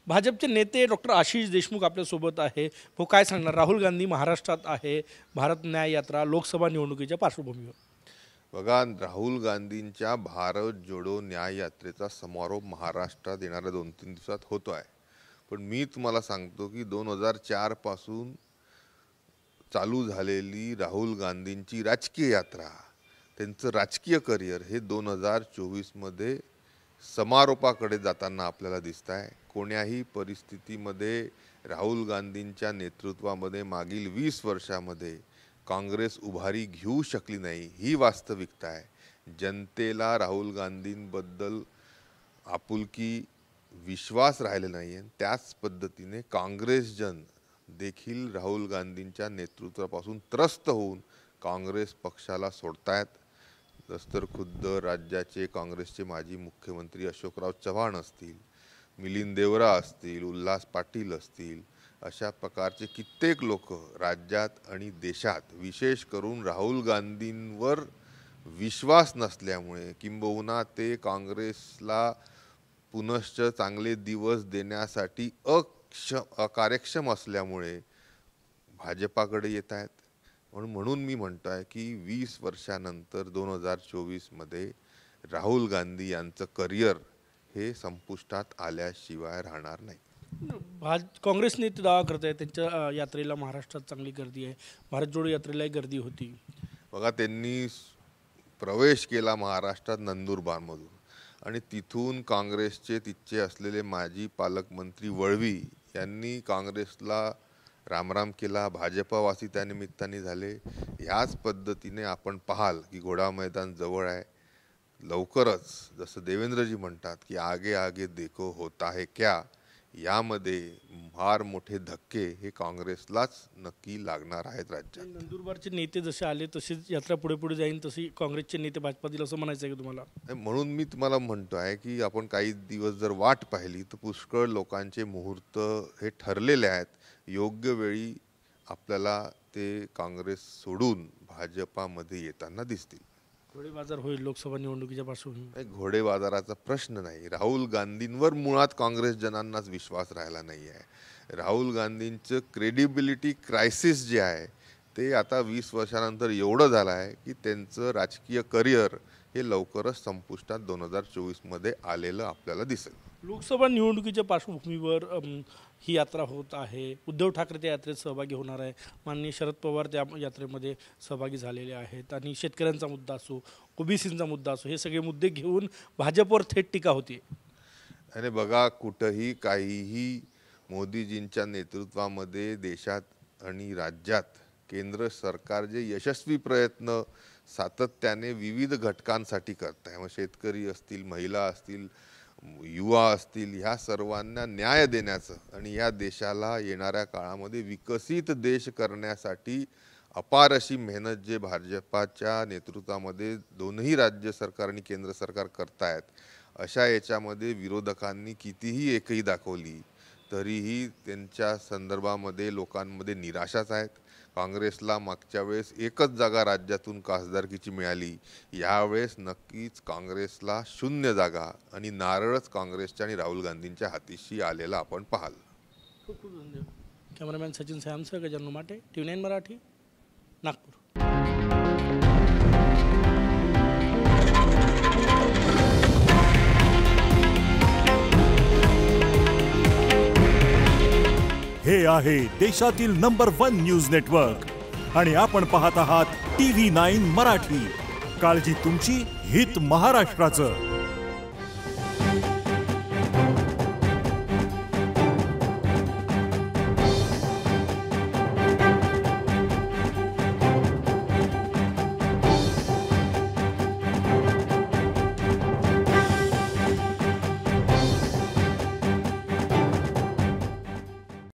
भाजपचे नेते डॉक्टर आशिष देशमुख आपल्यासोबत आहे. वो काय सांगणार? राहुल गांधी महाराष्ट्रात आहे, भारत न्याय यात्रा लोकसभा निवडणुकीच्या पार्श्वभूमीवर. बघा, राहुल गांधींच्या भारत जोडो न्याय यात्रेचा समारोप महाराष्ट्रात येणाऱ्या 2-3 दिवसात होतो आहे. पण मी तुम्हाला सांगतो की 2004 पासून चालू झालेली राहुल गांधींची राजकीय यात्रा, त्यांचं राजकीय करिअर हे 2024 मध्ये समारोपाकडे जाताना आपल्याला दिसत आहे. कोण्याही परिस्थितीमध्ये राहुल गांधींच्या नेतृत्वामध्ये मागील 20 वर्षामध्ये काँग्रेस उभारी घेऊ शकली नाही, ही वास्तविकता आहे. जनतेला राहुल गांधींबद्दल आपुलकी विश्वास राहिले नाही आहे. त्याच पद्धतीने काँग्रेस जन देखील राहुल गांधींच्या नेतृत्वापासून त्रस्त होऊन काँग्रेस पक्षाला सोडतायत. तर खुद्द राज्याचे काँग्रेसचे माजी मुख्यमंत्री अशोकराव चव्हाण असतील, मिलिंद देवरा असतील, उल्हास पाटील असतील, अशा प्रकारचे कित्येक लोक राज्यात आणि देशात विशेष करून राहुल गांधींवर विश्वास नसल्यामुळे किंबहुना ते काँग्रेसला पुनश्च चांगले दिवस देण्यासाठी अकार्यक्षम असल्यामुळे भाजपाकडे येत आहेत. म्हणून मी म्हणतोय की 20 वर्षानंतर 2024 मध्ये राहुल गांधी यांचं करिअर हे संपुष्टात आल्याशिवाय राहणार नाही. काँग्रेस नेते दावा करत आहेत त्यांच्या यात्रेला महाराष्ट्रात चांगली गर्दी आहे, भारत जोडो यात्रेलाही गर्दी होती. बघा, त्यांनी प्रवेश केला महाराष्ट्रात नंदुरबारमधून आणि तिथून काँग्रेसचे तिथचे असलेले माजी पालकमंत्री वळवी यांनी काँग्रेसला रामराम केला. भाजपवासी त्या निमित्ताने झाले. ह्याच पद्धतीने आपण पाहाल की घोडा मैदान जवळ आहे. लवकरच जसं देवेंद्रजी म्हणतात की आगे आगे देखो होता है क्या, यामध्ये फार मोठे धक्के हे काँग्रेसलाच नक्की लागणार आहेत राज्यात. नंदुरबारचे नेते जसे आले तशीच यात्रा पुढे पुढे जाईल, तशी काँग्रेसचे नेते भाजपातील असं म्हणायचं आहे की तुम्हाला? म्हणून मी तुम्हाला म्हणतो आहे की आपण काही दिवस जर वाट पाहिली तर पुष्कळ लोकांचे मुहूर्त हे ठरलेले आहेत. योग्य वेळी आपल्याला ते काँग्रेस सोडून भाजपामध्ये येताना दिसतील. घोडेबाजार होईल लोकसभा निवडणुकीच्या पार्श्वभूमीवर? घोडे बाजाराचा प्रश्न नाही. राहुल गांधींवर मुळात काँग्रेस जनांनाच विश्वास राहिला नाही आहे. राहुल गांधींचं क्रेडिबिलिटी क्रायसिस जे आहे ते आता 20 वर्षानंतर एवढं झालं आहे की त्यांचं राजकीय करिअर हे लवकरच संपुष्टात 2024 मध्ये आलेलं आपल्याला दिसेल. लोकसभा निवडणुकीच्या पार्श्वभूमीवर ही यात्रा होत आहे. उद्धव ठाकरे त्या यात्रेत सहभागी होणार आहे. माननीय शरद पवार त्या यात्रेमध्ये सहभागी झालेले आहेत. आणि शेतकऱ्यांचा मुद्दा असो, ओबीसींचा मुद्दा असो, हे सगळे मुद्दे घेऊन भाजपवर थेट टीका होती. आणि बघा, कुठंही काहीही मोदीजींच्या नेतृत्वामध्ये देशात आणि राज्यात केंद्र सरकार जे यशस्वी प्रयत्न सातत्याने विविध घटकांसाठी करत आहे, मग शेतकरी असतील, महिला असतील, युवा असतील, ह्या सर्वांना न्याय देण्याचं आणि या देशाला येणाऱ्या काळामध्ये विकसित देश करण्यासाठी अपार अशी मेहनत जे भाजपाच्या नेतृत्वामध्ये दोन्ही राज्य सरकार आणि केंद्र सरकार करतायत, अशा याच्यामध्ये विरोधकांनी कितीही एकही दाखवली तरीही त्यांच्या संदर्भामध्ये लोकांमध्ये निराशाच आहेत. काँग्रेसला मागच्या वेळेस एकच जागा राज्यातून खासदारकीची मिळाली. यावेळेस नक्कीच काँग्रेसला 0 जागा आणि नारळच काँग्रेसच्या आणि राहुल गांधींच्या हातीशी आलेला आपण पाहाल. खूप खूप धन्यवाद. कॅमेरामॅन सचिन सॅमसह गजानन माटे, TV9 मराठी, नागपूर. हे आहे देशातील नंबर 1 न्यूज नेटवर्क आणि आपण पाहत आहात TV9 मराठी. काळजी तुमची, हित महाराष्ट्राचं.